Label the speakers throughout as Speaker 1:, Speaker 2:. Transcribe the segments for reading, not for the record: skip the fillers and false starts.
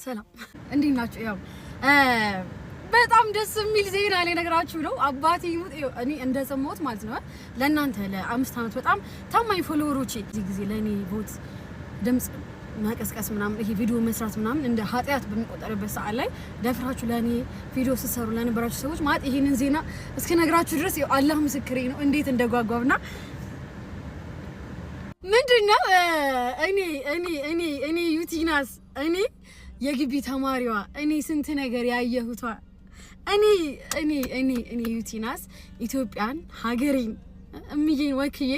Speaker 1: ሰላም እንዴት ናችሁ? ያው በጣም ደስ የሚል ዜና ላይ ነግራችሁ ነው። አባቴ ይሙት እኔ እንደሰማሁት ማለት ነው ለእናንተ ለ5 አመት በጣም ታማኝ ፎሎወሮቼ እዚህ ጊዜ ለኔ ቮት ድምጽ ማቀስቀስ ምናምን ይሄ ቪዲዮ መስራት ምናምን እንደ ኃጢያት በሚቆጠርበት ሰዓት ላይ ደፍራችሁ ለኔ ቪዲዮ ሲሰሩ ለነበራችሁ ሰዎች ማለት ይሄንን ዜና እስከ ነግራችሁ ድረስ አላህ ምስክሬ ነው እንዴት እንደጓጓውና ምንድነው እኔ ዩቲናስ እኔ የግቢ ተማሪዋ እኔ ስንት ነገር ያየሁቷ እኔ ዩቲናስ ኢትዮጵያን ሀገሬን እምዬን ወክዬ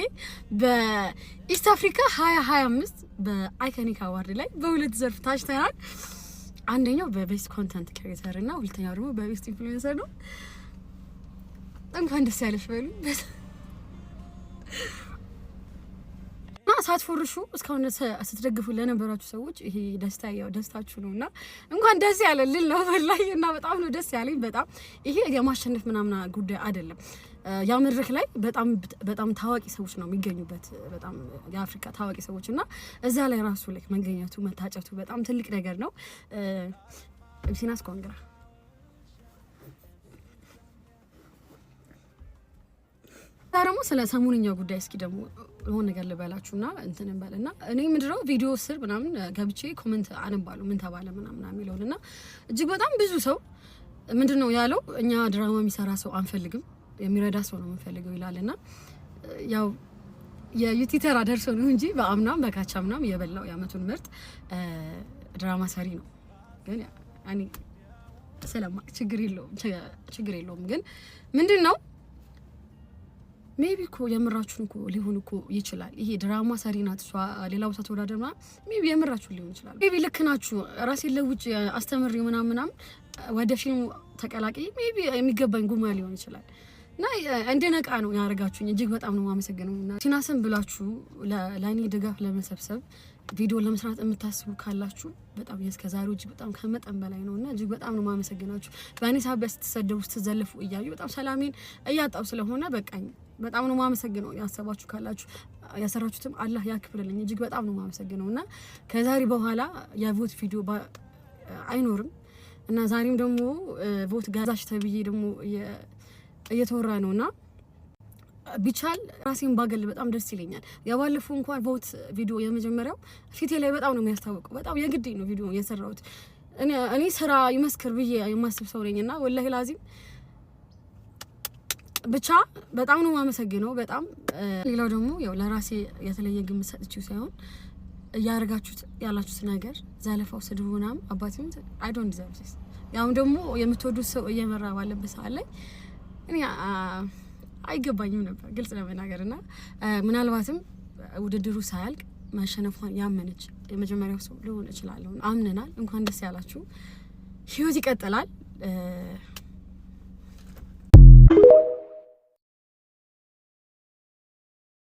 Speaker 1: በኢስት አፍሪካ 2025 በአይኮኒክ አዋርድ ላይ በሁለት ዘርፍ ታጭተናል። አንደኛው በቤስት ኮንተንት ክሬተር እና ሁለተኛው ደግሞ በቤስት ኢንፍሉዌንሰር ነው። እንኳን ደስ ያለሽ በሉ። ሳትፎርሹ እስካሁን ስትደግፉ ለነበራችሁ ሰዎች ይሄ ደስታ ያው ደስታችሁ ነውና እንኳን ደስ ያለልን ነው ወላሂ። እና በጣም ነው ደስ ያለኝ። በጣም ይሄ የማሸነፍ ምናምን ጉዳይ አይደለም። ያ መድረክ ላይ በጣም ታዋቂ ሰዎች ነው የሚገኙበት፣ በጣም የአፍሪካ ታዋቂ ሰዎች እና እዛ ላይ ራሱ ላይ መገኘቱ መታጨቱ በጣም ትልቅ ነገር ነው። ዩቲናስ ኮንግራ ታረሙ ስለ ሰሞንኛው ጉዳይ እስኪ ደግሞ የሆነ ነገር ልበላችሁና እንትን እንበልና እኔ ምንድነው ቪዲዮ ስር ምናምን ገብቼ ኮሜንት አነባለሁ ምን ተባለ ምናምን የሚለውና እጅግ በጣም ብዙ ሰው ምንድነው ያለው እኛ ድራማ የሚሰራ ሰው አንፈልግም የሚረዳ ሰው ነው የምንፈልገው ይላልና ያው የዩቲ ተራ ደርሶ ነው እንጂ በአምናም በካቻምናም የበላው ያመቱን ምርጥ ድራማ ሰሪ ነው። ግን ያኔ ሰላም ችግር የለውም ግን ምንድነው ሜቢ እኮ የምራችሁን እኮ ሊሆን እኮ ይችላል። ይሄ ድራማ ሰሪ ናት እሷ ሌላ ቦታ ተወዳደርና ሜቢ የምራችሁን ሊሆን ይችላል። ሜቢ ልክ ናችሁ ራሴን ለውጭ አስተምሪው ምናምን ወደ ፊልሙ ተቀላቀይ ሜቢ የሚገባኝ ጉማ ሊሆን ይችላል። እና እንደነቃ ነው ያረጋችሁኝ እጅግ በጣም ነው ማመሰግነውና ቲናስን ብላችሁ ለኔ ድጋፍ ለመሰብሰብ ቪዲዮ ለመስራት የምታስቡ ካላችሁ በጣም የስከዛሬው እጅግ በጣም ከመጠን በላይ ነውና እጅግ በጣም ነው ማመሰግናችሁ። በእኔ ሳቢያ ስትሰደቡ ስትዘለፉ እያዩ በጣም ሰላሜን እያጣው ስለሆነ በቃኝ በጣም ነው ማመሰግነው። ያሰባችሁ ካላችሁ ያሰራችሁትም አላህ ያክብርልኝ እጅግ በጣም ነው ማመሰግነውና ከዛሬ በኋላ የቮት ቪዲዮ አይኖርም እና ዛሬም ደግሞ ቮት ጋዛሽ ተብዬ ደግሞ እየተወራ ነውና ቢቻል ራሴን ባገል በጣም ደስ ይለኛል። ያባለፈው እንኳን ቮት ቪዲዮ የመጀመሪያው ፊቴ ላይ በጣም ነው የሚያስታውቀው። በጣም የግዴ ነው ቪዲዮ የሰራሁት እኔ ስራ ይመስክር ብዬ የማስብ ሰው ነኝና ወላሂ ላዚም ብቻ በጣም ነው ማመሰግነው። በጣም ሌላው ደግሞ ያው ለራሴ የተለየ ግምት ሰጥቼው ሳይሆን ያረጋችሁት ያላችሁት ነገር ዘለፋው ስድቡናም አባቴም አይ ዶንት ዲዘርቭ ዲስ ያው ደግሞ የምትወዱት ሰው እየመራ ባለበት ሰዓት ላይ እኔ አይገባኝም ነበር ግልጽ ለመናገርና ምናልባትም ውድድሩ ሳያልቅ ማሸነፏን ያመነች የመጀመሪያው ሰው ሊሆን ይችላል። አምነናል። እንኳን ደስ ያላችሁ። ህይወት ይቀጥላል።